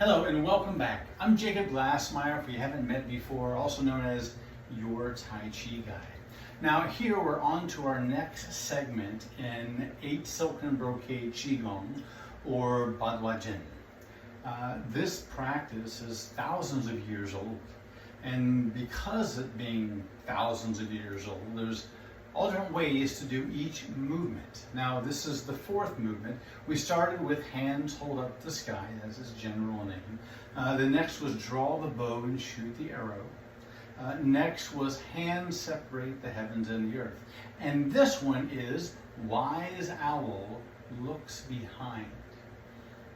Hello and welcome back. I'm Jacob Glassmeyer, if we haven't met before, also known as your Tai Chi guide. Now here we're on to our next segment in 8 silken brocade Qigong, or Badwajin. This practice is thousands of years old, and because it being thousands of years old, there's all different ways to do each movement. Now this is the 4th movement. We started with hands hold up the sky, that's its general name. The next was draw the bow and shoot the arrow. Next was hands separate the heavens and the earth. And this one is wise owl looks behind.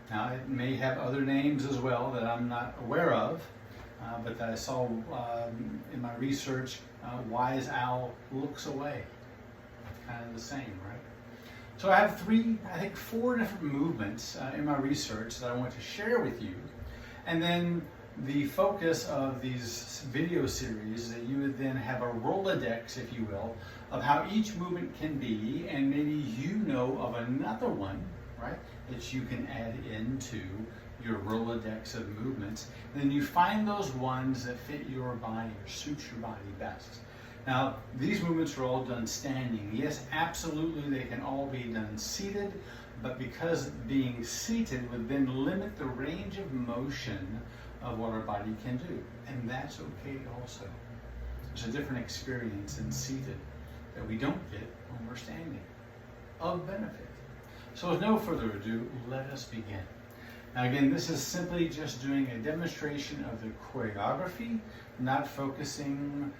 Now it may have other names as well that I'm not aware of, but that I saw in my research, wise owl looks away. Kind of the same, right? So I have 4 different movements in my research that I want to share with you. And then the focus of these video series that you would then have a Rolodex, if you will, of how each movement can be, and maybe you know of another one, right, that you can add into your Rolodex of movements. And then you find those ones that fit your body or suit your body best. Now, these movements are all done standing. Yes, absolutely, they can all be done seated, but because being seated would then limit the range of motion of what our body can do. And that's okay also. There's a different experience in seated that we don't get when we're standing, of benefit. So with no further ado, let us begin. Now again, this is simply just doing a demonstration of the choreography, not focusing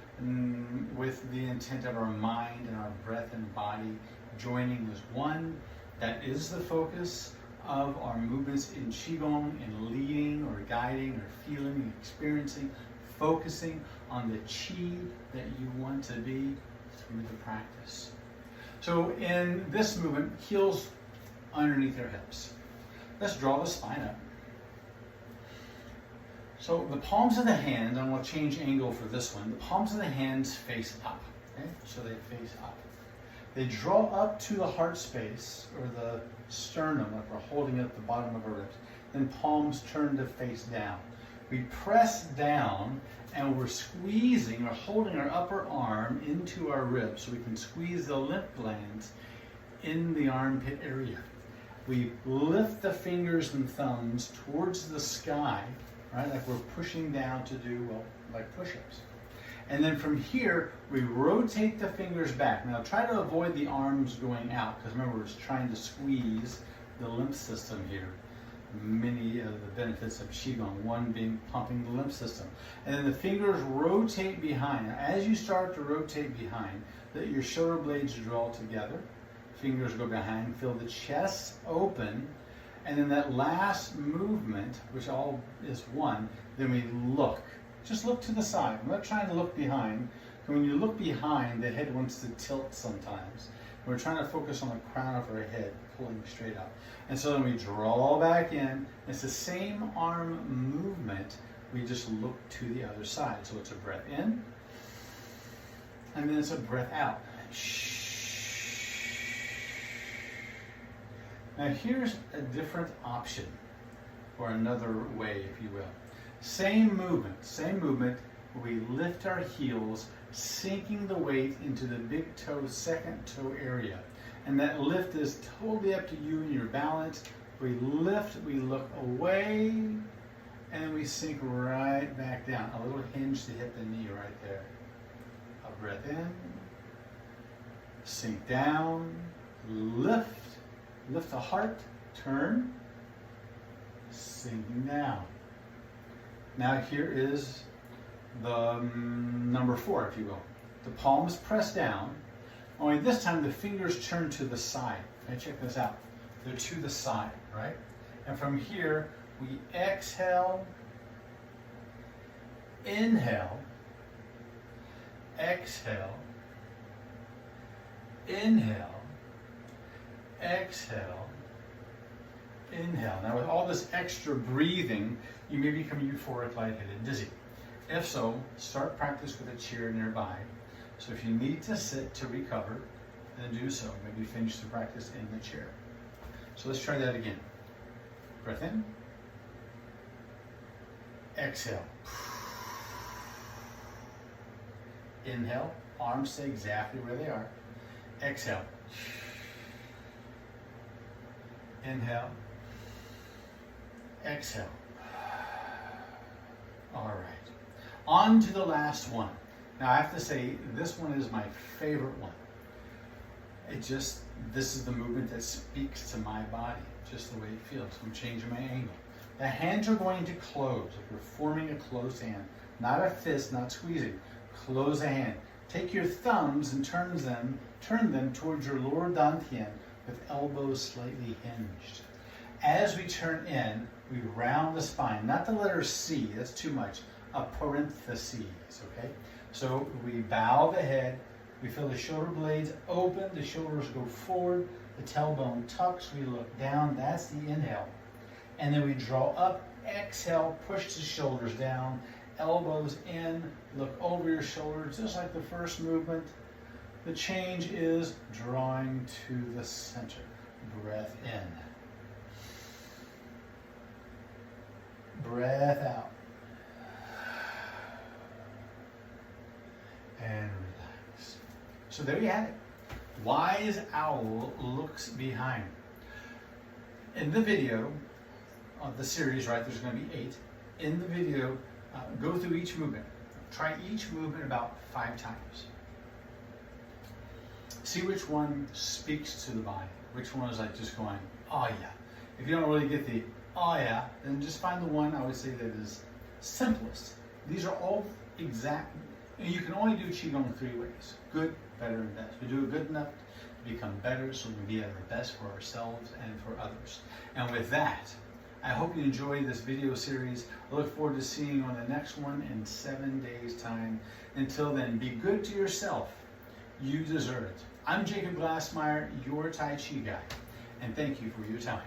with the intent of our mind and our breath and body joining as one. That is the focus of our movements in Qigong, in leading or guiding or feeling and experiencing, focusing on the Qi that you want to be through the practice. So in this movement, heels underneath our hips. Let's draw the spine up. So the palms of the hand, I'm going to change angle for this one. The palms of the hands face up. Okay? So they face up. They draw up to the heart space or the sternum, like we're holding at the bottom of our ribs. Then palms turn to face down. We press down and we're squeezing or holding our upper arm into our ribs so we can squeeze the lymph glands in the armpit area. We lift the fingers and thumbs towards the sky, right? Like we're pushing down to do, well, like push-ups. And then from here, we rotate the fingers back. Now try to avoid the arms going out, because remember, we're trying to squeeze the lymph system here. Many of the benefits of Qigong, one being pumping the lymph system. And then the fingers rotate behind. Now, as you start to rotate behind, let your shoulder blades draw together. Fingers go behind, feel the chest open, and then that last movement, which all is one, then we look. Just look to the side. I'm not trying to look behind. When you look behind, the head wants to tilt sometimes. We're trying to focus on the crown of our head, pulling straight up. And so then we draw back in. It's the same arm movement. We just look to the other side. So it's a breath in, and then it's a breath out. Now here's a different option, or another way, if you will. Same movement, we lift our heels, sinking the weight into the big toe, second toe area. And that lift is totally up to you and your balance. We lift, we look away, and we sink right back down. A little hinge to hit the knee right there. A breath in, sink down, lift. Lift the heart, turn, sinking down. Now here is the number 4, if you will. The palms press down, only this time the fingers turn to the side. Okay, check this out. They're to the side, right? And from here, we exhale, inhale, exhale, inhale, exhale, inhale. Now with all this extra breathing, you may become euphoric, lightheaded, dizzy. If so, start practice with a chair nearby. So if you need to sit to recover, then do so. Maybe finish the practice in the chair. So let's try that again. Breath in, Exhale. Inhale, arms stay exactly where they are. Exhale. Inhale. Exhale. All right. On to the last one. Now I have to say, this one is my favorite one. This is the movement that speaks to my body, just the way it feels. I'm changing my angle. The hands are going to close. If you're forming a closed hand, not a fist, not squeezing. Close the hand. Take your thumbs and turn them towards your lower dantian with elbows slightly hinged. As we turn in, we round the spine. Not the letter C, that's too much. A parentheses, okay? So we bow the head. We feel the shoulder blades open. The shoulders go forward. The tailbone tucks. We look down. That's the inhale. And then we draw up. Exhale, push the shoulders down. Elbows in. Look over your shoulders, just like the first movement. The change is drawing to the center. Breath in. Breath out. And relax. So there you have it. Wise owl looks behind. In the video of the series, right, there's going to be 8. In the video, go through each movement. Try each movement about 5 times. See which one speaks to the body. Which one is like just going, oh yeah. If you don't really get the oh yeah, then just find the one I would say that is simplest. These are all exact. And you can only do Qigong 3 ways. Good, better, and best. We do it good enough to become better so we can be at our best for ourselves and for others. And with that, I hope you enjoyed this video series. I look forward to seeing you on the next one in 7 days' time. Until then, be good to yourself. You deserve it. I'm Jacob Glassmeyer, your Tai Chi guy, and thank you for your time.